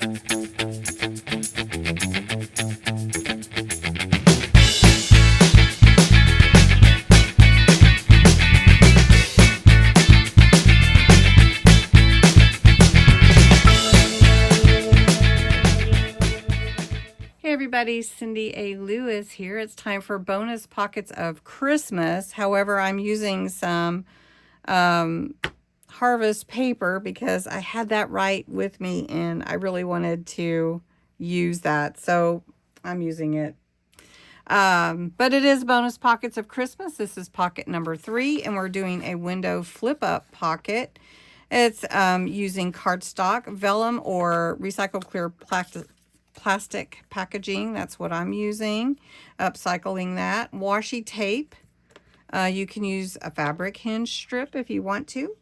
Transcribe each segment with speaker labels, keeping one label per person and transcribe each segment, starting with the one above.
Speaker 1: Hey everybody, Cindy A. Lewis here. It's time for bonus pockets of Christmas. However, I'm using some harvest paper because I had that right with me and I really wanted to use that. So I'm using it. But it is bonus pockets of Christmas. This is pocket number 3 and we're doing a window flip up pocket. It's using cardstock, vellum, or recycled clear plastic packaging. That's what I'm using. Upcycling that. Washi tape. You can use a fabric hinge strip if you want to.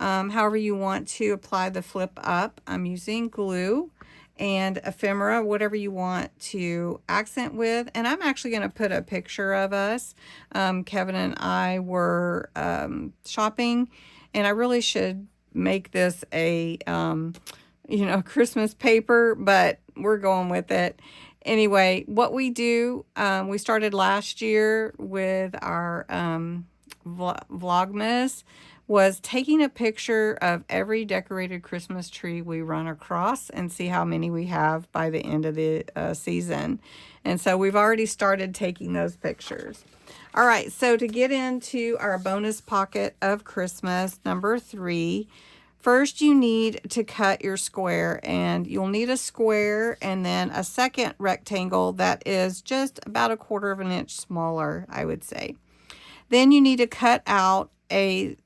Speaker 1: However you want to apply the flip up. I'm using glue and ephemera, whatever you want to accent with. And I'm actually going to put a picture of us. Kevin and I were shopping, and I really should make this a Christmas paper, but we're going with it. Anyway, what we do, we started last year with our Vlogmas, was taking a picture of every decorated Christmas tree we run across and see how many we have by the end of the season. And so we've already started taking those pictures. All right, so to get into our bonus pocket of Christmas, number 3, first, you need to cut your square, and you'll need a square and then a second rectangle that is just about 1/4 of an inch smaller, I would say. Then you need to cut out a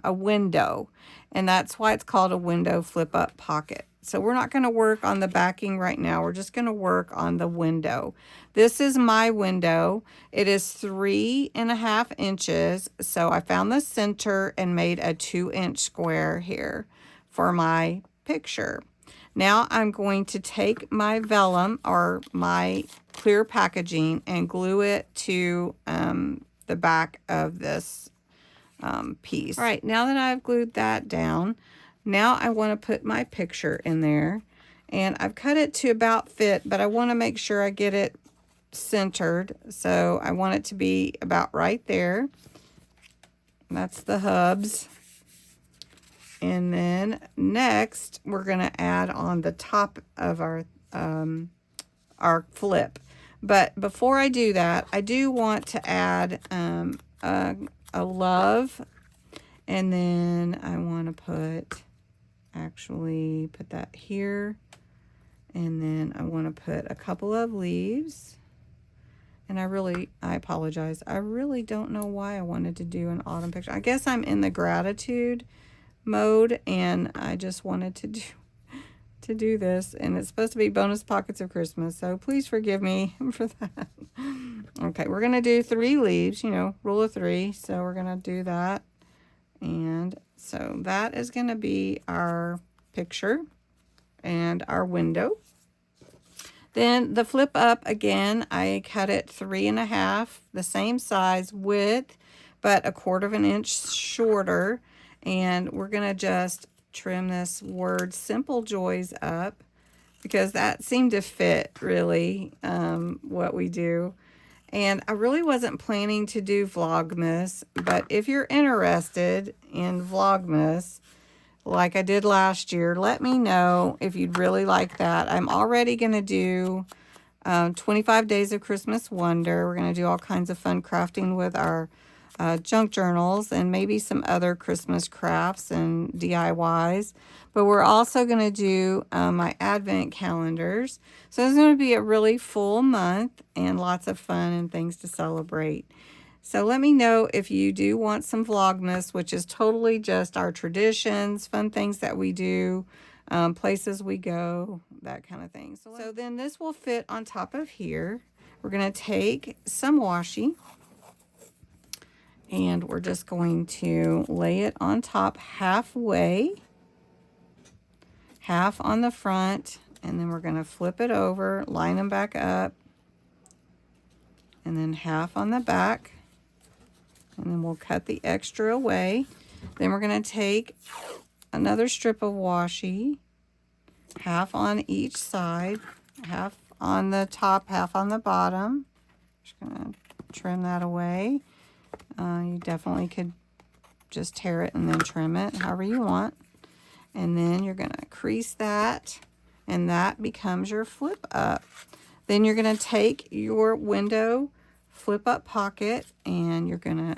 Speaker 1: window, and that's why it's called a window flip up pocket. So we're not going to work on the backing right now. We're just going to work on the window. This is my window. It is 3.5 inches. So I found the center and made a 2-inch square here for my picture. Now I'm going to take my vellum or my clear packaging and glue it to the back of this piece. All right, now that I've glued that down, now I want to put my picture in there, and I've cut it to about fit, but I want to make sure I get it centered. So I want it to be about right there. That's the hubs. And then next, we're going to add on the top of our flip. But before I do that, I do want to add a love, and then I want to put that here, and then I want to put a couple of leaves. And I apologize, I really don't know why I wanted to do an autumn picture. I guess I'm in the gratitude mode and I just wanted to do this, and it's supposed to be bonus pockets of Christmas, so please forgive me for that. Okay, we're gonna do 3 leaves, rule of 3. So we're gonna do that, and so that is gonna be our picture and our window. Then the flip up, again, I cut it 3.5, the same size width, but 1/4 of an inch shorter, and we're gonna just trim this word Simple Joys up because that seemed to fit really what we do. And I really wasn't planning to do Vlogmas, but if you're interested in Vlogmas like I did last year, let me know if you'd really like that. I'm already going to do 25 Days of Christmas Wonder. We're going to do all kinds of fun crafting with our junk journals and maybe some other Christmas crafts and DIYs. But we're also going to do my Advent calendars. So it's going to be a really full month and lots of fun and things to celebrate. So let me know if you do want some Vlogmas, which is totally just our traditions, fun things that we do, places we go, that kind of thing. So then this will fit on top of here. We're going to take some washi, and we're just going to lay it on top halfway, half on the front, and then we're going to flip it over, line them back up, and then half on the back, and then we'll cut the extra away. Then we're going to take another strip of washi, half on each side, half on the top, half on the bottom. Just gonna trim that away. You definitely could just tear it and then trim it however you want. And then you're gonna crease that, and that becomes your flip up. Then you're gonna take your window flip up pocket and you're gonna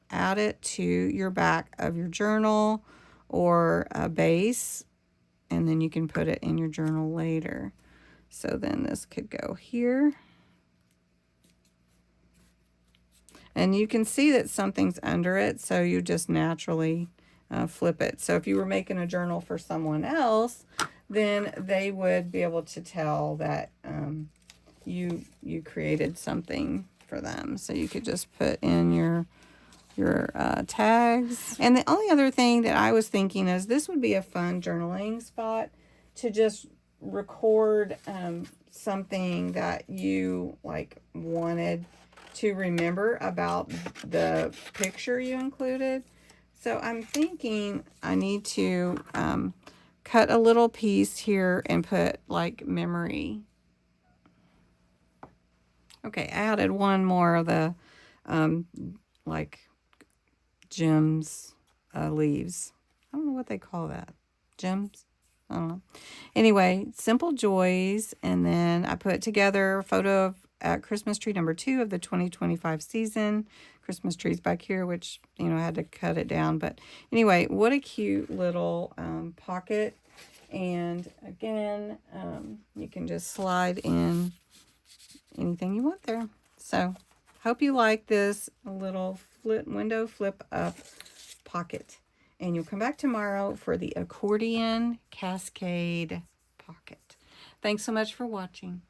Speaker 1: add it to your back of your journal or a base, and then you can put it in your journal later. So then this could go here. And you can see that something's under it, so you just naturally flip it. So if you were making a journal for someone else, then they would be able to tell that you created something for them. So you could just put in your tags. And the only other thing that I was thinking is this would be a fun journaling spot to just record something that you like wanted to remember about the picture you included. So I'm thinking I need to cut a little piece here and put like memory. Okay, I added one more of the like gems leaves. I don't know what they call that. Gems? I don't know. Anyway, Simple Joys. And then I put together a photo of Christmas tree number 2 of the 2025 season. Christmas trees back here, which, you know, I had to cut it down. But anyway, what a cute little pocket. And again, you can just slide in anything you want there. So hope you like this little window flip up pocket. And you'll come back tomorrow for the accordion cascade pocket. Thanks so much for watching.